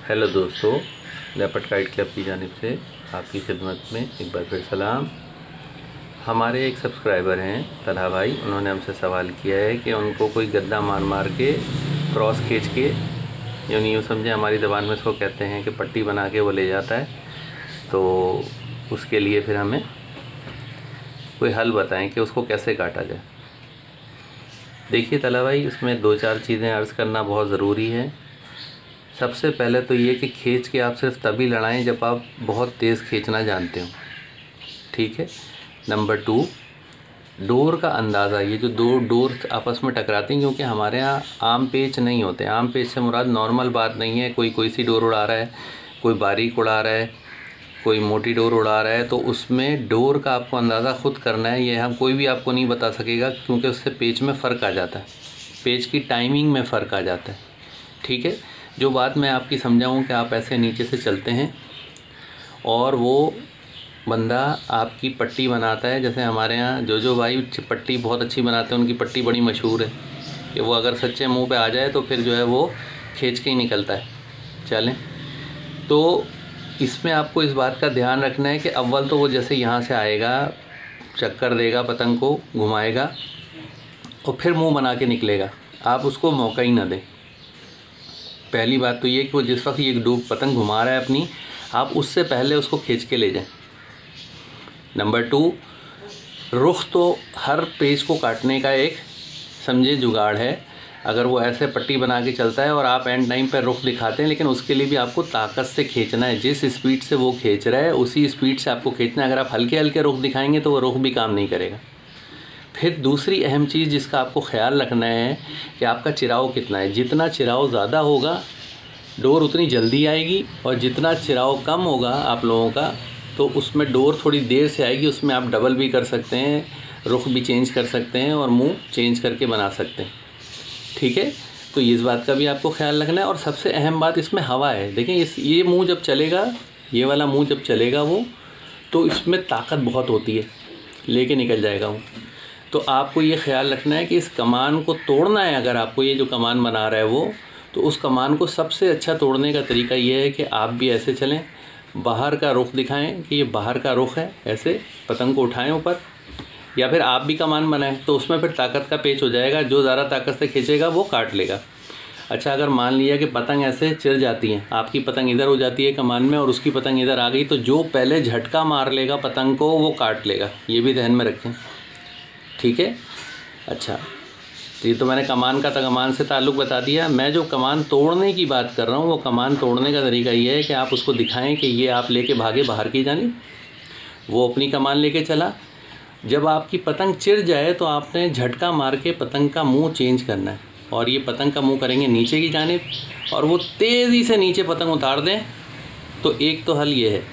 Hello दोस्तों, leopard kite club की जानिब से आपकी खिदमत में एक बार फिर सलाम। हमारे एक सब्सक्राइबर हैं तलहा भाई, उन्होंने हमसे सवाल किया है कि उनको कोई गद्दा मार मार के क्रॉस खींच के, यूँ समझे हमारी ज़बान में इसको कहते हैं कि पट्टी बना के वो ले जाता है। तो उसके लिए फिर हमें कोई हल बताएं कि उसको कैसे काटा जाए। देखिए तलहा भाई, इसमें 2-4 चीज़ें अर्ज़ करना बहुत ज़रूरी है। सबसे पहले तो ये कि खींच के आप सिर्फ तभी लड़ाएं जब आप बहुत तेज़ खींचना जानते हो, ठीक है। नंबर 2, डोर का अंदाज़ा। ये जो दो डोर आपस में टकराती हैं, क्योंकि हमारे यहाँ आम पेच नहीं होते। आम पेच से मुराद नॉर्मल बात नहीं है, कोई सी डोर उड़ा रहा है, कोई बारीक उड़ा रहा है, कोई मोटी डोर उड़ा रहा है। तो उसमें डोर का आपको अंदाज़ा ख़ुद करना है। ये हम कोई भी आपको नहीं बता सकेगा, क्योंकि उससे पेच में फ़र्क आ जाता है, पेच की टाइमिंग में फ़र्क आ जाता है, ठीक है। जो बात मैं आपकी समझाऊँ कि आप ऐसे नीचे से चलते हैं और वो बंदा आपकी पट्टी बनाता है। जैसे हमारे यहाँ जो भाई पट्टी बहुत अच्छी बनाते हैं, उनकी पट्टी बड़ी मशहूर है कि वो अगर सच्चे मुंह पे आ जाए तो फिर जो है वो खींच के ही निकलता है। चलें, तो इसमें आपको इस बात का ध्यान रखना है कि अव्वल तो वो जैसे यहाँ से आएगा, चक्कर देगा, पतंग को घुमाएगा और फिर मुँह बना के निकलेगा। आप उसको मौका ही ना दें। पहली बात तो ये कि वो जिस वक्त ये पतंग घुमा रहा है अपनी, आप उससे पहले उसको खींच के ले जाएं। नंबर 2, रुख तो हर पेज को काटने का एक समझे जुगाड़ है। अगर वो ऐसे पट्टी बना के चलता है और आप एंड टाइम पर रुख दिखाते हैं, लेकिन उसके लिए भी आपको ताकत से खींचना है। जिस स्पीड से वो खींच रहा है उसी स्पीड से आपको खींचना है। अगर आप हल्के हल्के रुख दिखाएंगे तो वो रुख भी काम नहीं करेगा। फिर दूसरी अहम चीज़ जिसका आपको ख्याल रखना है कि आपका चिराव कितना है। जितना चिराव ज़्यादा होगा डोर उतनी जल्दी आएगी, और जितना चिराव कम होगा आप लोगों का तो उसमें डोर थोड़ी देर से आएगी। उसमें आप डबल भी कर सकते हैं, रुख भी चेंज कर सकते हैं और मुंह चेंज करके बना सकते हैं, ठीक है। तो इस बात का भी आपको ख्याल रखना है। और सबसे अहम बात इसमें हवा है। देखिए ये मुँह जब चलेगा, ये वाला मुँह जब चलेगा वो, तो इसमें ताकत बहुत होती है, लेके निकल जाएगा वो। तो आपको ये ख्याल रखना है कि इस कमान को तोड़ना है। अगर आपको ये जो कमान बना रहा है वो, तो उस कमान को सबसे अच्छा तोड़ने का तरीका ये है कि आप भी ऐसे चलें, बाहर का रुख दिखाएं कि ये बाहर का रुख है, ऐसे पतंग को उठाएं ऊपर, या फिर आप भी कमान बनाएं। तो उसमें फिर ताकत का पेच हो जाएगा। जो ज़्यादा ताकत से खींचेगा वो काट लेगा। अच्छा, अगर मान लिया कि पतंग ऐसे चिर जाती हैं, आपकी पतंग इधर हो जाती है कमान में और उसकी पतंग इधर आ गई, तो जो पहले झटका मार लेगा पतंग को वो काट लेगा। ये भी ध्यान में रखें, ठीक है। अच्छा, तो ये तो मैंने कमान से ताल्लुक़ बता दिया। मैं जो कमान तोड़ने की बात कर रहा हूँ, वो कमान तोड़ने का तरीका ये है कि आप उसको दिखाएं कि ये आप लेके भागे बाहर की जानिब, वो अपनी कमान लेके चला। जब आपकी पतंग चिर जाए तो आपने झटका मार के पतंग का मुंह चेंज करना है, और ये पतंग का मुंह करेंगे नीचे की जानिब, और वो तेज़ी से नीचे पतंग उतार दें। तो एक तो हल ये है।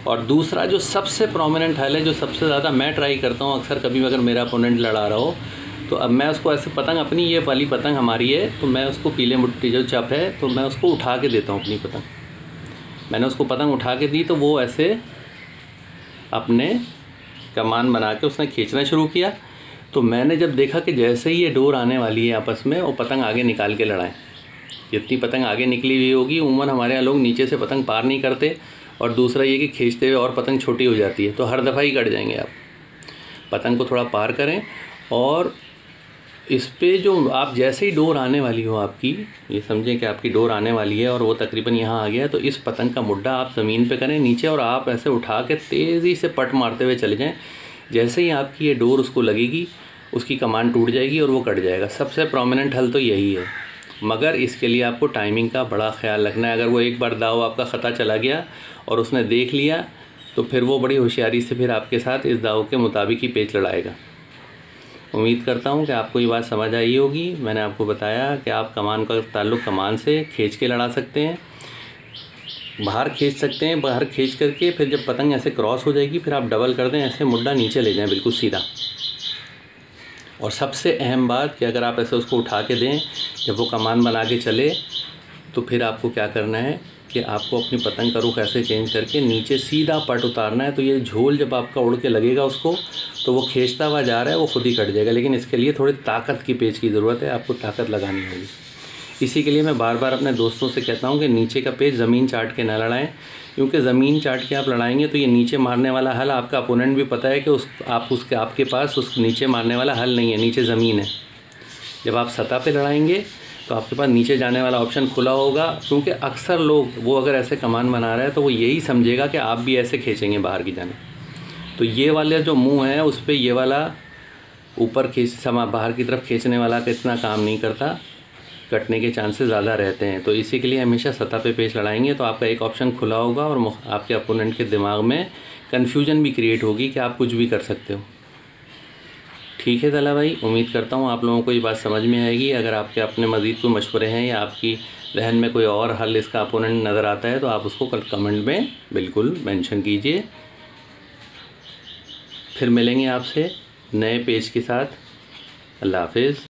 और दूसरा जो सबसे प्रोमिनेंट हल है, जो सबसे ज़्यादा मैं ट्राई करता हूँ अक्सर, कभी अगर मेरा अपोनेंट लड़ा रहा हो तो अब मैं उसको ऐसे पतंग, अपनी ये वाली पतंग हमारी है, तो मैं उसको पीले मुट्ठी जो चप है, तो मैं उसको उठा के देता हूँ अपनी पतंग। मैंने उसको पतंग उठा के दी तो वो ऐसे अपने कमान बना के उसने खींचना शुरू किया। तो मैंने जब देखा कि जैसे ही ये डोर आने वाली है आपस में, वो पतंग आगे निकाल के लड़ाएँ। जितनी पतंग आगे निकली हुई होगी, उमूमन हमारे यहाँ लोग नीचे से पतंग पार नहीं करते। और दूसरा ये कि खींचते हुए और पतंग छोटी हो जाती है, तो हर दफ़ा ही कट जाएंगे आप। पतंग को थोड़ा पार करें, और इस पे जो आप जैसे ही डोर आने वाली हो आपकी, ये समझें कि आपकी डोर आने वाली है और वो तकरीबन यहाँ आ गया, तो इस पतंग का मुड्ढा आप ज़मीन पे करें नीचे, और आप ऐसे उठा के तेज़ी से पट मारते हुए चले जाएं। जैसे ही आपकी ये डोर उसको लगेगी, उसकी कमान टूट जाएगी और वो कट जाएगा। सबसे प्रोमिनेंट हल तो यही है, मगर इसके लिए आपको टाइमिंग का बड़ा ख्याल रखना है। अगर वो एक बार दाव आपका ख़ता चला गया और उसने देख लिया, तो फिर वो बड़ी होशियारी से फिर आपके साथ इस दाव के मुताबिक ही पेच लड़ाएगा। उम्मीद करता हूँ कि आपको ये बात समझ आई होगी। मैंने आपको बताया कि आप कमान का ताल्लुक़ कमान से खींच के लड़ा सकते हैं, बाहर खींच सकते हैं, बाहर खींच करके फिर जब पतंग ऐसे क्रॉस हो जाएगी, फिर आप डबल कर दें, ऐसे मुड्ढा नीचे ले जाएं बिल्कुल सीधा। और सबसे अहम बात कि अगर आप ऐसे उसको उठा के दें, जब वो कमान बना के चले, तो फिर आपको क्या करना है कि आपको अपनी पतंग का रुख ऐसे चेंज करके नीचे सीधा पट उतारना है। तो ये झोल जब आपका उड़ के लगेगा उसको, तो वो खींचता हुआ जा रहा है, वो खुद ही कट जाएगा। लेकिन इसके लिए थोड़ी ताकत की पेच की ज़रूरत है, आपको ताकत लगानी होगी। इसी के लिए मैं बार बार अपने दोस्तों से कहता हूँ कि नीचे का पेज ज़मीन चाट के ना लड़ाएं, क्योंकि ज़मीन चाट के आप लड़ाएंगे तो ये नीचे मारने वाला हल आपका अपोनेंट भी पता है कि आपके पास उस नीचे मारने वाला हल नहीं है, नीचे ज़मीन है। जब आप सतह पे लड़ाएंगे तो आपके पास नीचे जाने वाला ऑप्शन खुला होगा, क्योंकि अक्सर लोग वो अगर ऐसे कमान बना रहा है तो वो यही समझेगा कि आप भी ऐसे खींचेंगे बाहर की जाने। तो ये वाला जो मुंह है उस पर ये वाला ऊपर बाहर की तरफ खींचने वाला का इतना काम नहीं करता, कटने के चांसेस ज़्यादा रहते हैं। तो इसी के लिए हमेशा सतह पे पेच लड़ाएंगे तो आपका एक ऑप्शन खुला होगा और आपके अपोनेंट के दिमाग में कन्फ्यूजन भी क्रिएट होगी कि आप कुछ भी कर सकते हो। ठीक है तला भाई, उम्मीद करता हूँ आप लोगों को ये बात समझ में आएगी। अगर आपके अपने मज़ीद कोई मशवरे हैं या आपकी जहन में कोई और हल इसका अपोनेंट नज़र आता है तो आप उसको कल कमेंट में बिल्कुल मेंशन कीजिए। फिर मिलेंगे आपसे नए पेज के साथ। अल्लाह हाफिज़।